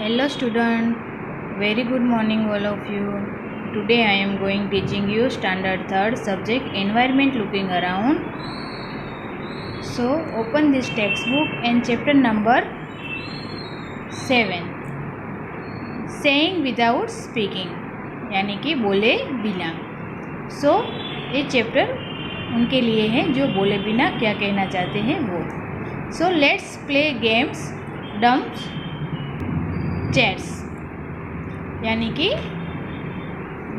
Hello student, very good morning all of you. Today I am going teaching you standard 3rd subject environment looking around. So open this textbook and chapter number 7 saying without speaking यानी कि बोले बिना. So ये chapter उनके लिए है जो बोले बिना क्या कहना चाहते हैं वो. So let's play games dumb chats यानी कि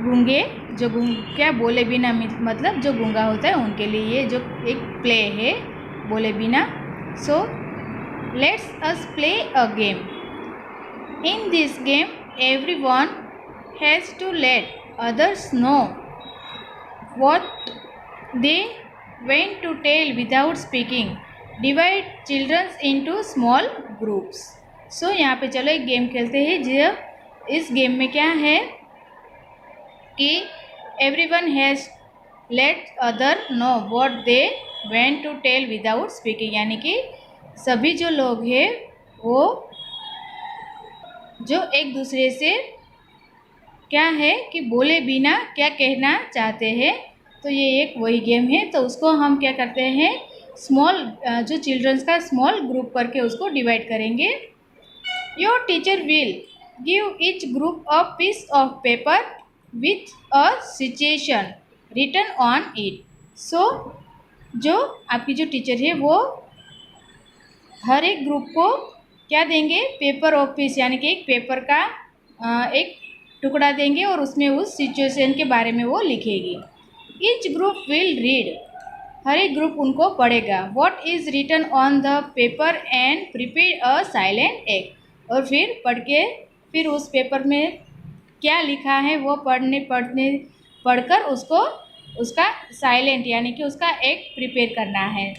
गूंगे जो क्या बोले बिना मतलब जो गूंगा होता है उनके लिए ये जो एक प्ले है बोले बिना. So let's us play a game. In this game everyone has to let others know what they went to tell without speaking. Divide childrens into small groups. So यहाँ पे चलो एक गेम खेलते हैं. जो इस गेम में क्या है कि everyone has let other know what they went to tell without speaking यानी कि सभी जो लोग हैं वो जो एक दूसरे से क्या है कि बोले बिना क्या कहना चाहते हैं. तो ये एक वही गेम है. तो उसको हम क्या करते हैं स्मॉल जो चिल्ड्रंस का स्मॉल ग्रुप करके उसको डिवाइड करेंगे. Your teacher will give each group a piece of paper with a situation written on it. So, जो आपकी जो टीचर है वो हर एक ग्रुप को क्या देंगे पेपर ऑफ पीस यानी कि एक पेपर का एक टुकड़ा देंगे और उसमें उस सिचुएशन के बारे में वो लिखेगी. Each group will read. हर एक ग्रुप उनको पढ़ेगा. What is written on the paper and prepare a silent act. और फिर पढ़ के फिर उस पेपर में क्या लिखा है वो पढ़कर उसको उसका साइलेंट यानी कि उसका एक प्रिपेयर करना है.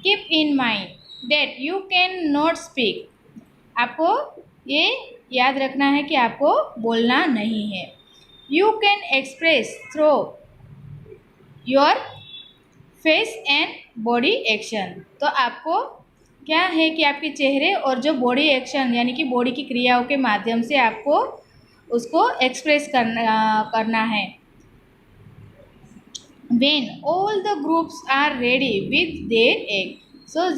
Keep in mind that you can not speak. आपको ये याद रखना है कि आपको बोलना नहीं है. You can express through your face and body action. तो आपको क्या है कि आपके चेहरे और जो बॉडी एक्शन यानी कि बॉडी की क्रियाओं के माध्यम से आपको उसको एक्सप्रेस करना है. When all the groups are ready with their act. So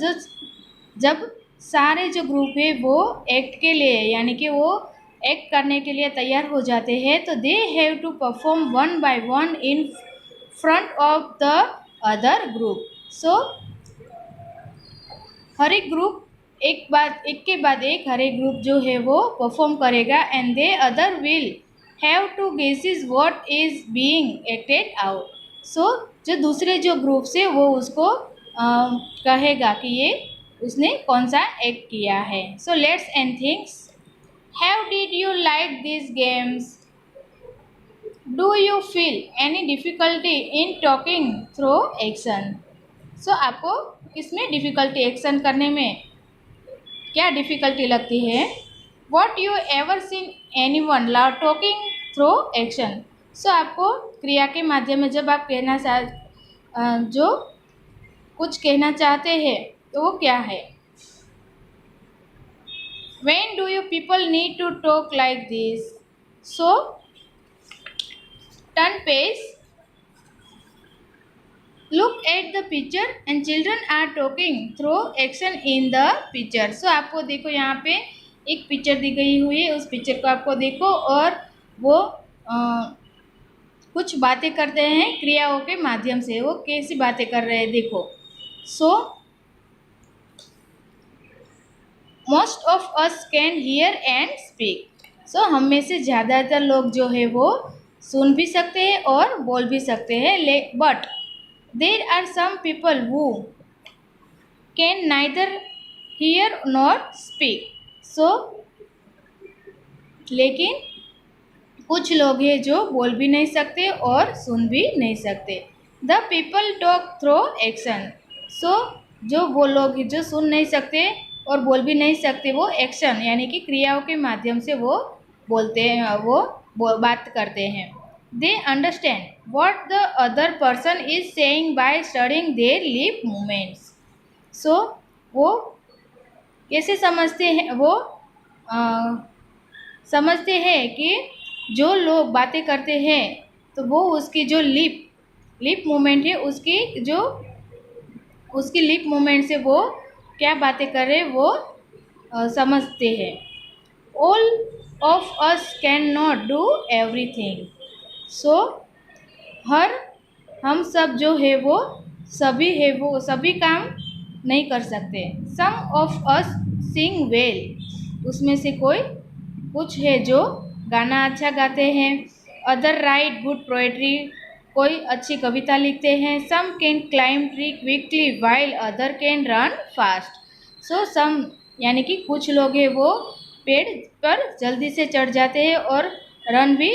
जब सारे जो ग्रुप है वो एक्ट के लिए यानी कि वो एक्ट करने के लिए तैयार हो जाते हैं तो they have to perform one by one in front of the other group. So हर एक ग्रुप एक के बाद एक हर एक ग्रुप जो है वो परफॉर्म करेगा and they other will have to guesses what is being acted out. So जो दूसरे जो ग्रुप से वो उसको कहेगा कि ये उसने कौन सा एक्ट किया है. So let's and thinks. How did you like this games. Do you feel any difficulty in talking through action. So आपको इसमें डिफ़िकल्टी एक्शन करने में क्या डिफ़िकल्टी लगती है. What you ever seen anyone love talking through action. So आपको क्रिया के माध्यम में जब आप जो कुछ कहना चाहते हैं तो वो क्या है. When do you people need to talk like this. So turn page. Look at the picture and children are talking through action in the picture. So आपको देखो यहाँ पे एक पिक्चर दी गई हुई है. उस पिक्चर को आपको देखो और वो कुछ बातें करते हैं क्रियाओं के माध्यम से. वो कैसी बातें कर रहे हैं देखो. So most of us can hear and speak. So हम में से ज़्यादातर लोग जो है वो सुन भी सकते हैं और बोल भी सकते हैं. But there are some people who can neither hear nor speak. So लेकिन कुछ लोग हैं जो बोल भी नहीं सकते और सुन भी नहीं सकते. The people talk through action. So जो वो लोग जो सुन नहीं सकते और बोल भी नहीं सकते वो एक्शन यानी कि क्रियाओं के माध्यम से वो बोलते हैं वो बात करते हैं. They understand what the other person is saying by studying their lip movements. So वो कैसे समझते हैं वो समझते हैं कि जो लोग बातें करते हैं तो वो उसकी जो लिप मूवमेंट है उसकी लिप मूवमेंट से वो क्या बातें कर रहे वो समझते हैं। All of us can not do everything. So हर हम सब जो है वो सभी काम नहीं कर सकते। सम ऑफ अस सिंग वेल, उसमें से कोई कुछ है जो गाना अच्छा गाते हैं। अदर राइट गुड पोएट्री, कोई अच्छी कविता लिखते हैं। Some can climb tree quickly while other can run fast. So some यानी कि कुछ लोग हैं वो पेड़ पर जल्दी से चढ़ जाते हैं और रन भी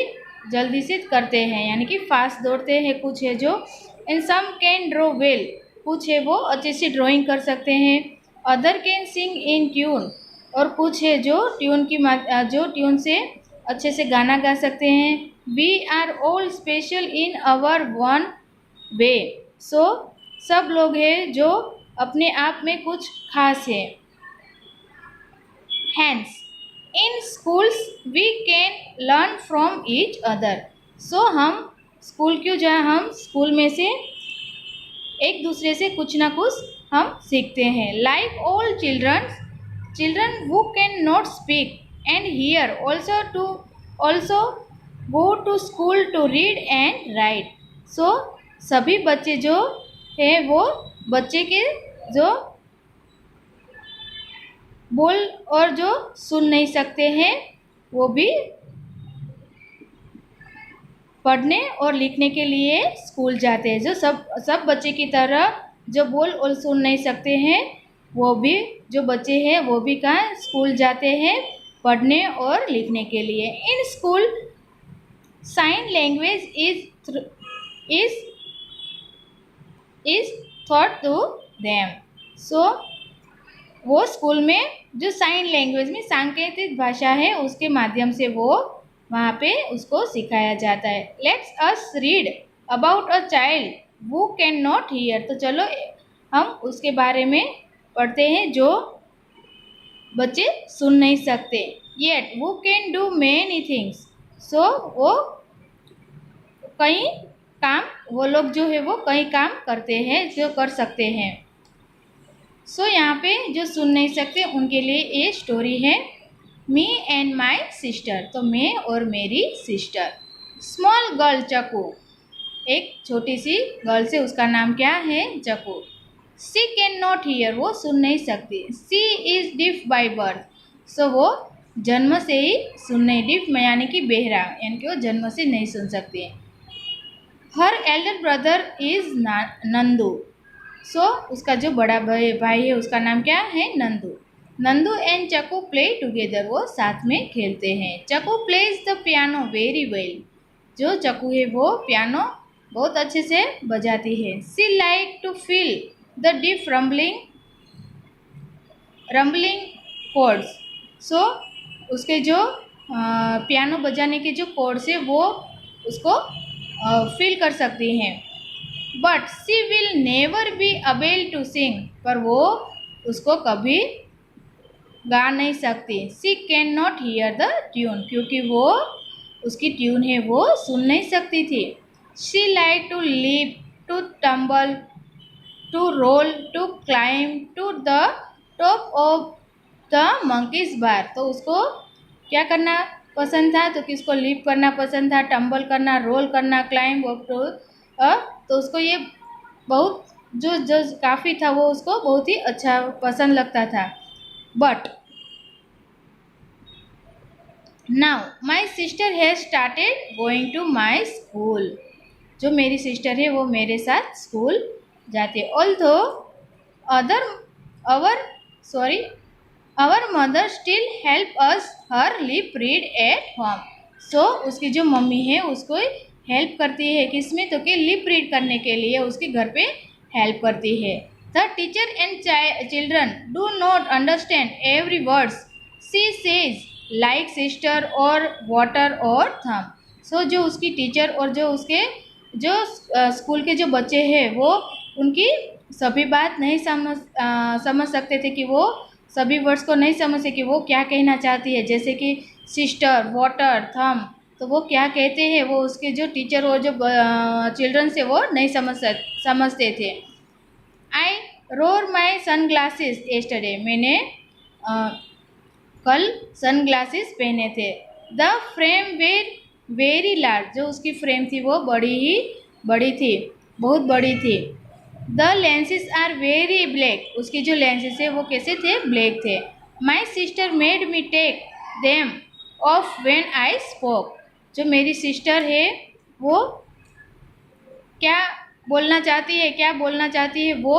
जल्दी से करते हैं यानी कि फास्ट दौड़ते हैं। कुछ है जो and some can draw well, कुछ है वो अच्छे से ड्राइंग कर सकते हैं। Other can sing in tune, और कुछ है जो ट्यून से अच्छे से गाना गा सकते हैं। We are all special in our one way. So सब लोग हैं जो अपने आप में कुछ खास है। Hence in schools we can learn from each other. So हम स्कूल में से एक दूसरे से कुछ ना कुछ हम सीखते हैं। Like all children who cannot speak and hear also go to school to read and write। so सभी बच्चे जो है वो बच्चे के जो बोल और जो सुन नहीं सकते हैं वो भी पढ़ने और लिखने के लिए स्कूल जाते हैं। जो सब बच्चे की तरह जो बोल और सुन नहीं सकते हैं वो भी जो बच्चे हैं वो भी कहाँ स्कूल जाते हैं पढ़ने और लिखने के लिए। In school sign language is thought to them. So वो स्कूल में जो साइन लैंग्वेज में सांकेतिक भाषा है उसके माध्यम से वो वहाँ पे उसको सिखाया जाता है। Let's us read about a child who can not here. तो चलो हम उसके बारे में पढ़ते हैं जो बच्चे सुन नहीं सकते। Yet who can do many things. So वो कई काम वो लोग जो है वो कई काम करते हैं जो कर सकते हैं। सो यहाँ पे जो सुन नहीं सकते उनके लिए ये स्टोरी है मी एंड माई सिस्टर। तो मैं और मेरी सिस्टर। स्मॉल गर्ल चकू, एक छोटी सी गर्ल से उसका नाम क्या है चकू। सी कैन नॉट हियर, वो सुन नहीं सकती। सी इज डिफ बाई बर्थ। सो वो जन्म से ही सुन नहीं, डिफ यानी कि बेहरा यानी कि वो जन्म से नहीं सुन सकती। Her elder brother is Nandu. So उसका जो बड़ा भाई है उसका नाम क्या है Nandu. Nandu and Chaku play together, वो साथ में खेलते हैं। Chaku plays the piano very well. जो चकू है वो पियानो बहुत अच्छे से बजाती है। She like to feel the deep rumbling chords. So उसके जो पियानो बजाने के जो कॉर्ड्स है वो उसको फील कर सकती हैं। But she will never be able to sing, पर वो उसको कभी गा नहीं सकती। She can not hear the tune, क्योंकि वो उसकी ट्यून है वो सुन नहीं सकती थी। She like to leap to tumble to roll to climb to the top of the monkeys bar. तो उसको क्या करना पसंद था, तो किसको लीप करना पसंद था, टम्बल करना, रोल करना, क्लाइम टू तो उसको ये बहुत जो काफ़ी था वो उसको बहुत ही अच्छा पसंद लगता था। But now my sister has started going to my school. जो मेरी सिस्टर है वो मेरे साथ स्कूल जाती है। Although our mother still help us her lip read at home. So उसकी जो मम्मी है उसको हेल्प करती है किसमें, तो कि लिप रीड करने के लिए उसके घर पे हेल्प करती है। The teacher and children do not understand every words she says like sister और वाटर और थम। सो जो उसकी टीचर और जो उसके जो स्कूल के जो बच्चे हैं वो उनकी सभी बात नहीं समझ सकते थे कि वो सभी वर्ड्स को नहीं समझते कि वो क्या कहना चाहती है, जैसे कि सिस्टर, वाटर, थम, तो वो क्या कहते हैं वो उसके जो टीचर और जो चिल्ड्रन से वो नहीं समझते थे। आई रोर माई सन ग्लासेस येस्टरडे, मैंने कल सन ग्लासेस पहने थे। द फ्रेम वेरी लार्ज, जो उसकी फ्रेम थी वो बड़ी थी, बहुत बड़ी थी। The lenses are very black, उसकी जो लेंसेज है वो कैसे थे, ब्लैक थे। My sister made me take them off when I spoke, जो मेरी सिस्टर है वो क्या बोलना चाहती है वो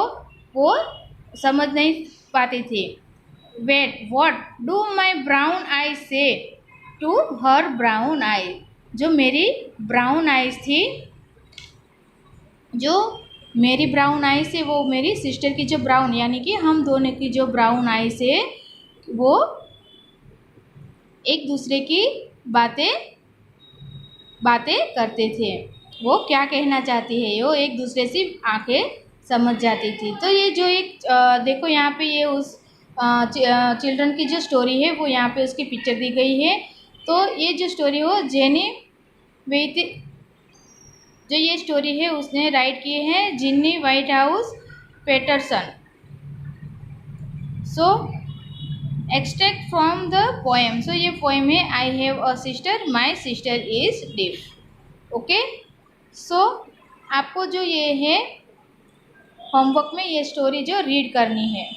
समझ नहीं पाती थी। Wait what do my brown eye say to her brown आई, जो मेरी ब्राउन आइज थी, जो मेरी ब्राउन आइज है वो मेरी सिस्टर की जो ब्राउन यानी कि हम दोनों की जो ब्राउन आइज है वो एक दूसरे की बातें करते थे। वो क्या कहना चाहती है वो एक दूसरे से आंखें समझ जाती थी। तो ये जो एक देखो यहाँ पे ये उस चिल्ड्रन की जो स्टोरी है वो यहाँ पे उसकी पिक्चर दी गई है। तो ये जो स्टोरी हो जेनी वेट, जो ये स्टोरी है उसने राइट किए हैं Jeanne Whitehouse Peterson. So extract from the poem, so ये पोएम है I have a sister my sister is deaf. Okay, so आपको जो ये है होमवर्क में ये स्टोरी जो रीड करनी है।